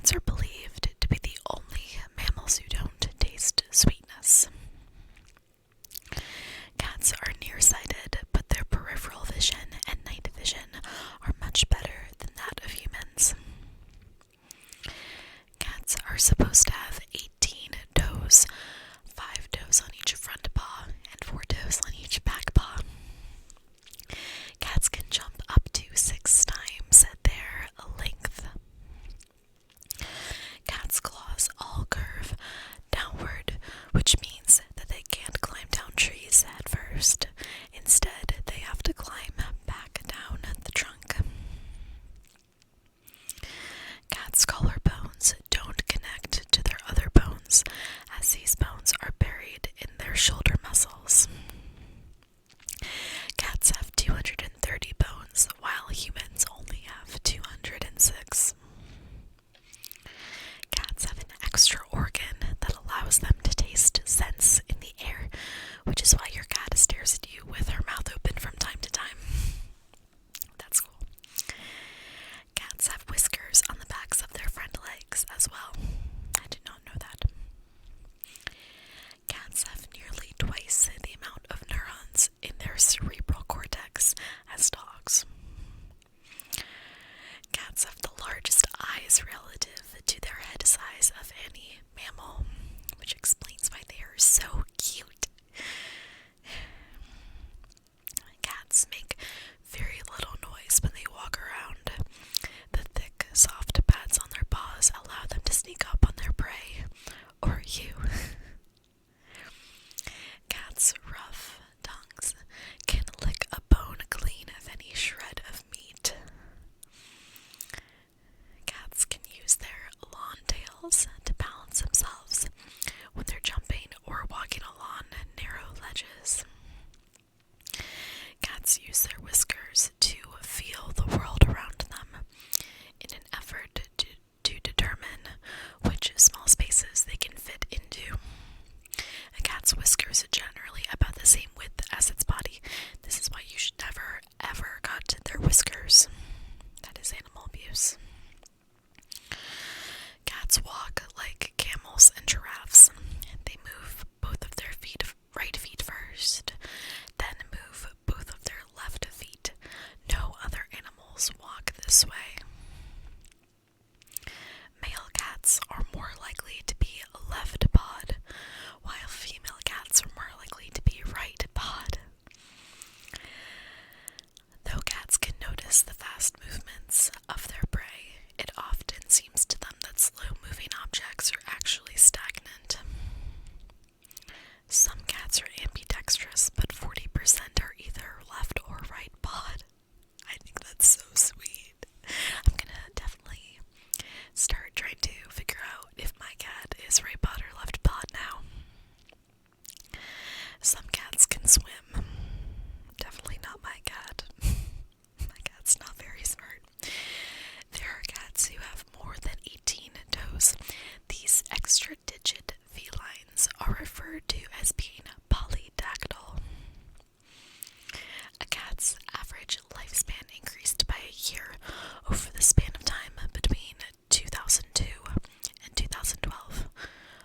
Cats are believed to be the only mammals who don't taste sweetness. Cats are nearsighted, but their peripheral vision and night vision are much better than that of humans. Cats are supposed to have 18 toes, 5 toes on each front paw and 4 toes on each back paw. Cats can jump up to 6 times their length. Cats' claws all curve downward, which means that they can't climb down trees at first. Instead, they have to climb back down the trunk. Cats' collarbones don't connect to their other bones, as these bones are buried in their shoulder muscles. Cats have 230 bones, while humans only have 206. Cats have an extra organ that allows them to taste scents in the air, which is why your cat stares at you with her mouth open from time to time. That's cool. Cats have whiskers on the backs of their front legs as well. I did not know that. Cats have nearly twice the amount of neurons in their cerebral cortex as dogs. Cats have the largest eyes relative to their head size of any mammal, which explains why they are so cute. Cats make very little noise when they walk around. The thick, soft pads on their paws allow them to sneak up on their prey, or you. Cats' rough tongues can lick a bone clean of any shred of meat. Cats can use their long tails to balance themselves when they're jumping or walking along narrow ledges. Cats use their whiskers to feel the world around them in an effort to determine which small spaces they can fit into. A cat's whiskers are generally about the same width as its body. This is why you should never, ever cut their whiskers. That is animal abuse. Cats walk like camels and giraffes. They move both of their right feet first, then move both of their left feet. No other animals walk this way. Male cats are more likely to be left-pawed, while female cats are more likely to be right-pawed. Though cats can notice the fast movements of their prey, it often seems to them that slow-moving objects are actually stagnant. Some cats are ambidextrous, but 40% are either left or right-pawed. I think that's so sweet. I'm gonna definitely start trying to figure out if my cat is right-pawed or left-pawed now. Some cats can swim. Definitely not my cat. My cat's not very smart. There are cats who have more than 18 toes. These extra-digit felines are referred to as being polydactyl. A cat's average lifespan increased by a year over the span of time between 2002 and 2012,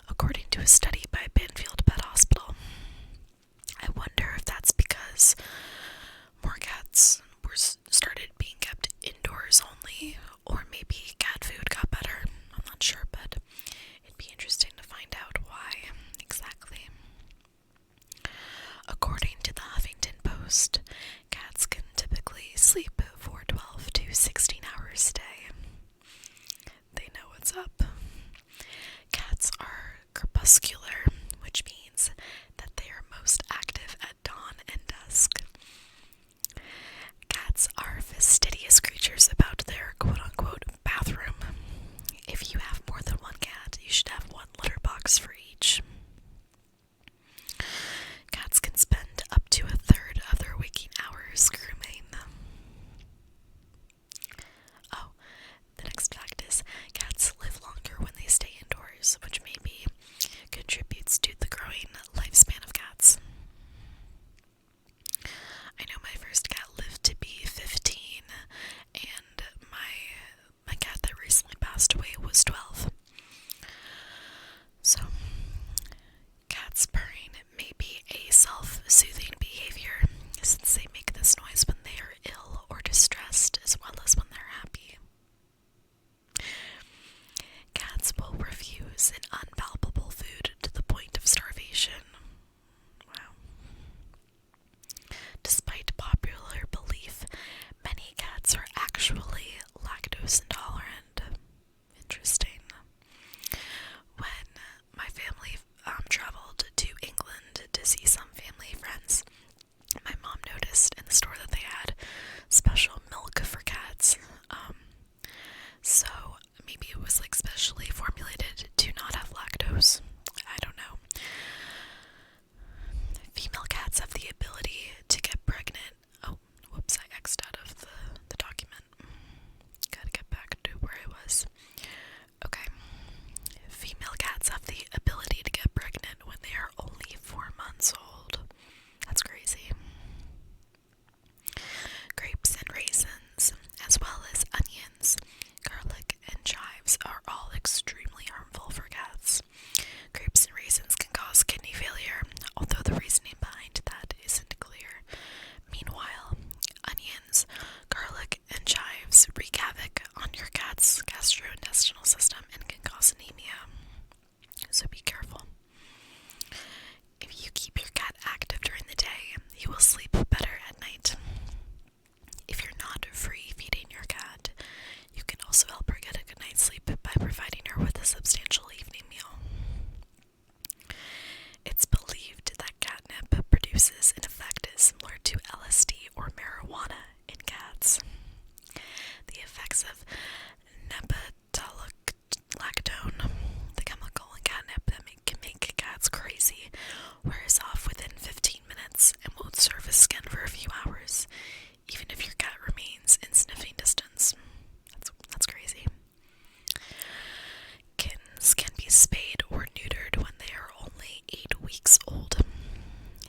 according to a study by Banfield Pet Hospital. I wonder if that's because more cats started being kept indoors only, or maybe cat food got better. I'm not sure, but it'd be interesting to find out why exactly. According to the Huffington Post, cats can typically sleep for 12 to 16 hours a day. They know what's up. Cats are crepuscular, which means that they are most active at dawn and dusk. Cats are fastidious creatures about their quote-unquote bathroom. If you have more than one cat, you should have one litter box for each. Cats can spend up to a third of their waking hours grooming. Oh, the next fact is cats live longer when they stay indoors, which maybe contributes extremely harmful for cats. Grapes and raisins can cause kidney failure, although the reasoning behind that isn't clear. Meanwhile, onions, garlic, and chives wreak havoc on your cat's gastrointestinal system and can cause anemia. So be careful. If you keep your cat active during the day, he will sleep better at night. If you're not free feeding your cat, you can also help her get a good night's sleep by providing her with a substantial evening meal. It's believed that catnip produces an effect similar to LSD or marijuana in cats. The effects of nepentolactone, the chemical in catnip that can make cats crazy, wears off within 15 minutes and won't serve as skin for a few hours, even if your cat remains in sniffing distance. That's crazy. Kittens can be spayed or neutered when they are only 8 weeks old.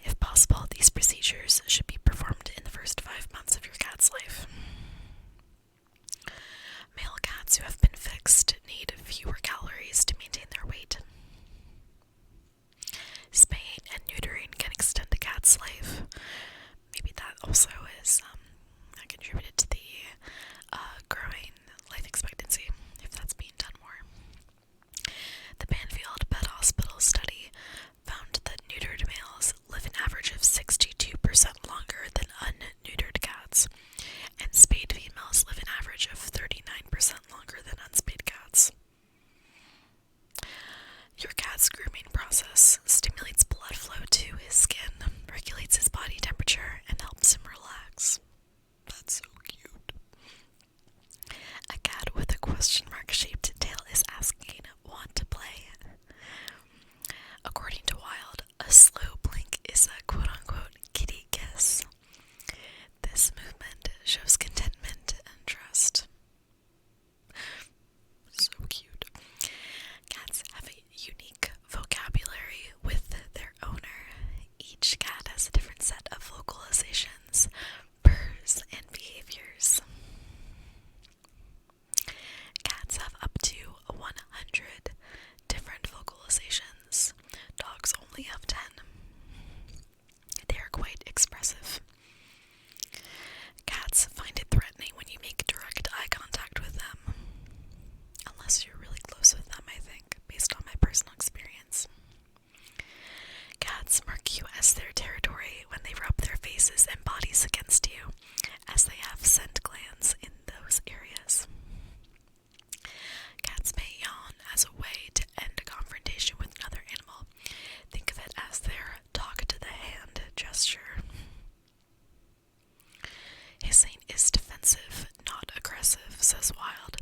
If possible, these procedures should be performed in the first 5 months of your cat's life. Male cats who have been fixed need fewer calories to maintain their weight. Spaying and neutering can extend a cat's life. Maybe that also is contributed to the growing life expectancy, if that's being done more. The Banfield Pet Hospital study found that neutered males live an average of 62% longer than unneutered cats, and spayed females live an average of 39% longer than unspayed cats. Your cat's grooming process stimulates blood flow to his skin, regulates his body temperature, and helps him relax. That's so cute. A cat with a question mark shaped tail is asking, "Want to play?" According to Wild, a slow blink is a quote-unquote kitty kiss. This movement shows contentment and trust. So cute. Cats have a unique vocabulary with their owner. Each cat has a different set of vocalizations, purrs, and behaviors. Cats have up to 100 different vocalizations. Dogs only have 10. They are quite expressive. Cats find it threatening when you make direct eye contact with them. Unless you're really close with them, I think, based on my personal experience. Cats mark you as their territory when they rub their faces and bodies against you, as they have scent glands in those areas. Cats may yawn as a way to end a confrontation with another animal. Think of it as their talk to the hand gesture. Hissing is defensive, not aggressive, says Wild.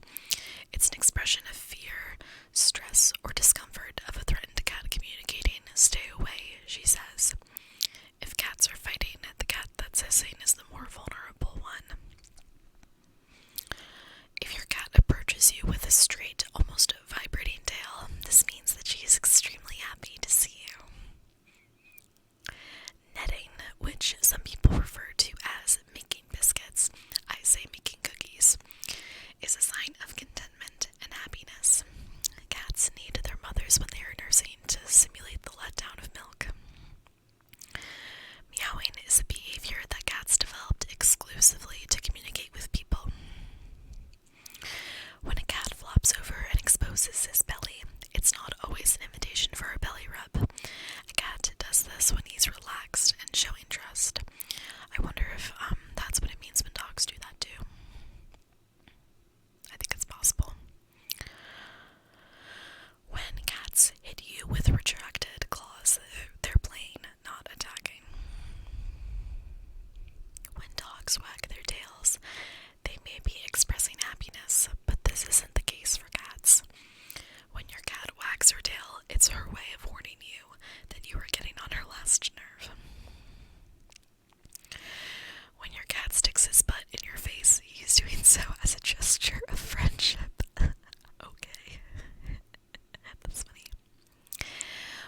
It's an expression of fear, stress, or discomfort of a threatened cat communicating. "Stay away," she says. If cats are fighting, the cat that's hissing is the more vulnerable one. If your cat approaches you with a straight, almost vibrating tail, this means that she is extremely happy to see you. Netting, which some people refer to as making biscuits, I say making cookies, is a sign of contentment and happiness. Cats need their mothers when they are nursing to simulate the letdown of milk. Meowing is a behavior that cats developed exclusively to communicate with people. When a cat flops over and exposes his belly, it's not always an invitation for a belly rub. A cat does this when he's relaxed and showing trust. I wonder if that's what it means when dogs do that too. I think it's possible. When cats hit you with retracted claws, they're playing, not attacking. When dogs wag their tails, they may be expressing happiness, but this isn't the case for cats. When your cat wags her tail, it's her way of warning you that you are getting on her last nerve. When your cat sticks his butt in your face, he's doing so as a gesture of friendship. Okay. That's funny.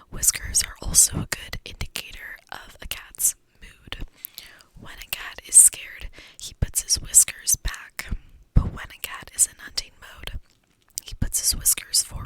Whiskers are also a good indicator of a cat's mood. When a cat is scared, he puts his whiskers back, but when a cat is in hunting mode, he puts his whiskers forward.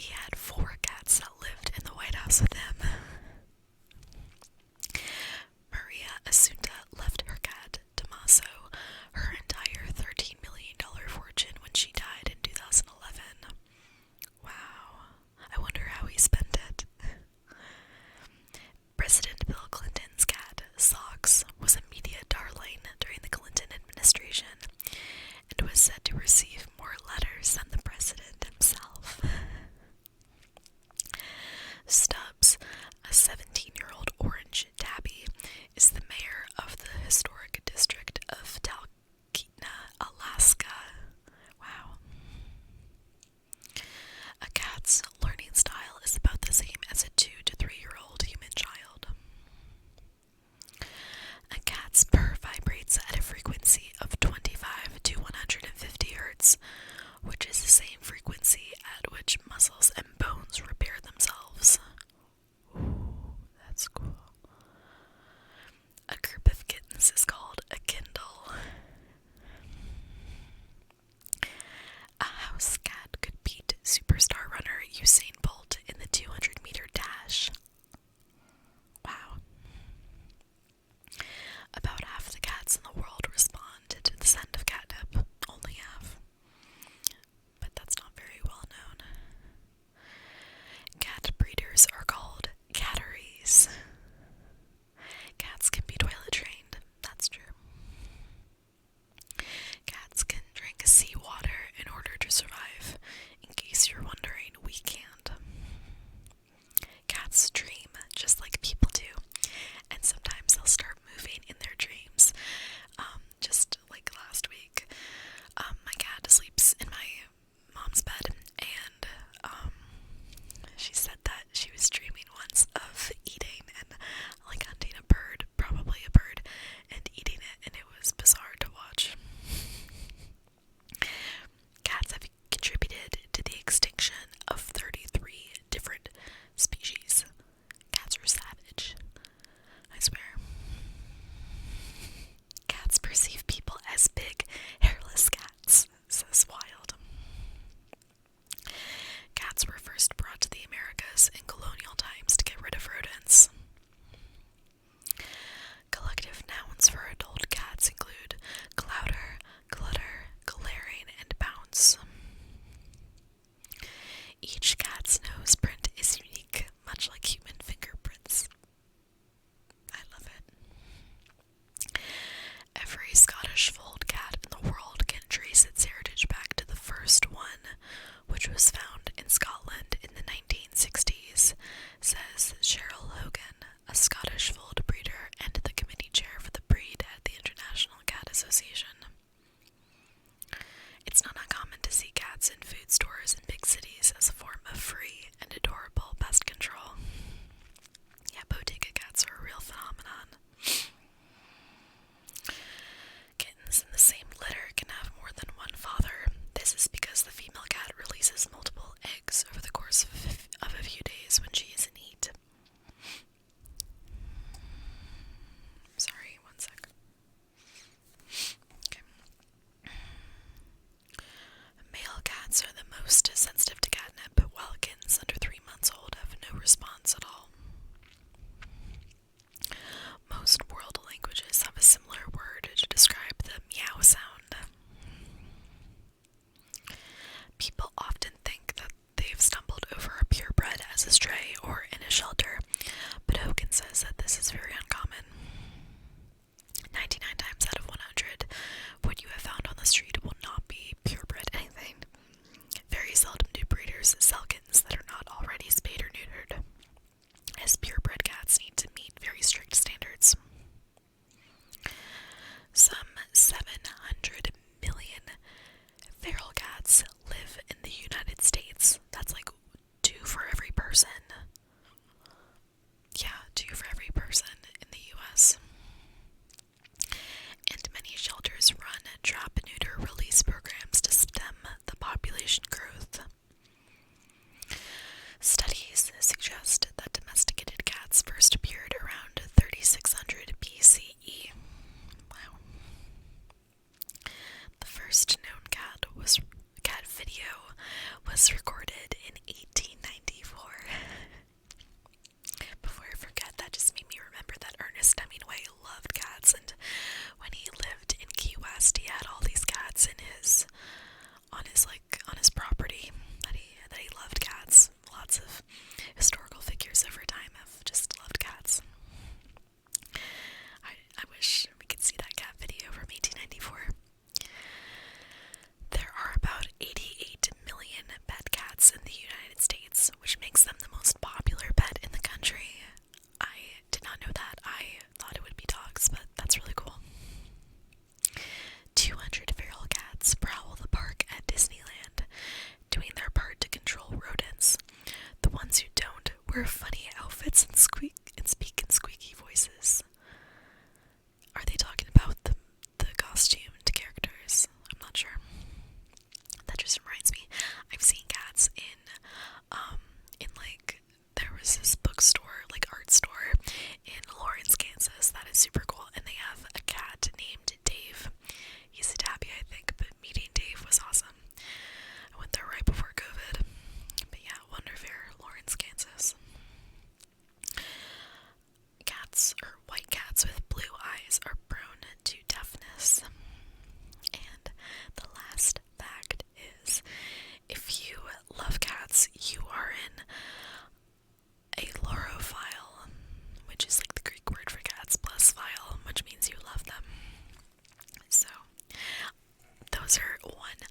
He had 4 cats that lived in the White House with him. Maria Assunta left her cat, Tommaso, her entire $13 million fortune when she died in 2011. Wow. I wonder how he spent it. President Bill Clinton's cat, Socks, was a media darling during the Clinton administration and was said to receive more letters than the president himself. Stubbs, a 17-year-old orange tabby, is the mayor of the historic district of Talkeetna, Alaska. Wow. A cat's learning style is about the same as a 2 to 3-year-old human child. A cat's purr vibrates at a frequency of 25 to 150 hertz, which is the same frequency at which muscles and bones repair themselves. Ooh, that's cool. A group of kittens is called a kindle. A house cat could beat superstar runner Usain Bolt in the 200-meter dash. Wow. About half the cats in the world respond to the scent of catnip. Only half. But that's not very well known. Cat breeders are called catteries. Cats can be toilet trained. That's true. Cats can drink seawater in order to survive. In case you're wondering, we can't. Cats dream just like people do, and sometimes they'll start moving in their dreams. Just like last week, my cat sleeps in my mom's bed, and she said that she was dreaming once of eating and like hunting a bird, probably a bird, and eating it, and it was bizarre to watch. Cats have contributed to the extinction of 33 different species. Cats are savage. I swear. Cats perceive people as big, hairless cats, says Wild. Cats were first brought to the Americas in colonial times to get rid of rodents. Collective nouns for adult cats include clouder, clutter, glaring, and bounce. Each cat's nose print is unique, much like human fingerprints. I love it. Every Scottish fold cat in the world can trace its heritage back to the first one, which was found in Scotland in the 1960s, says Cheryl Hogan, a Scottish fold breeder and the committee chair for the breed at the International Cat Association. It's not uncommon to see cats in food stores in big cities as a form of fruit. one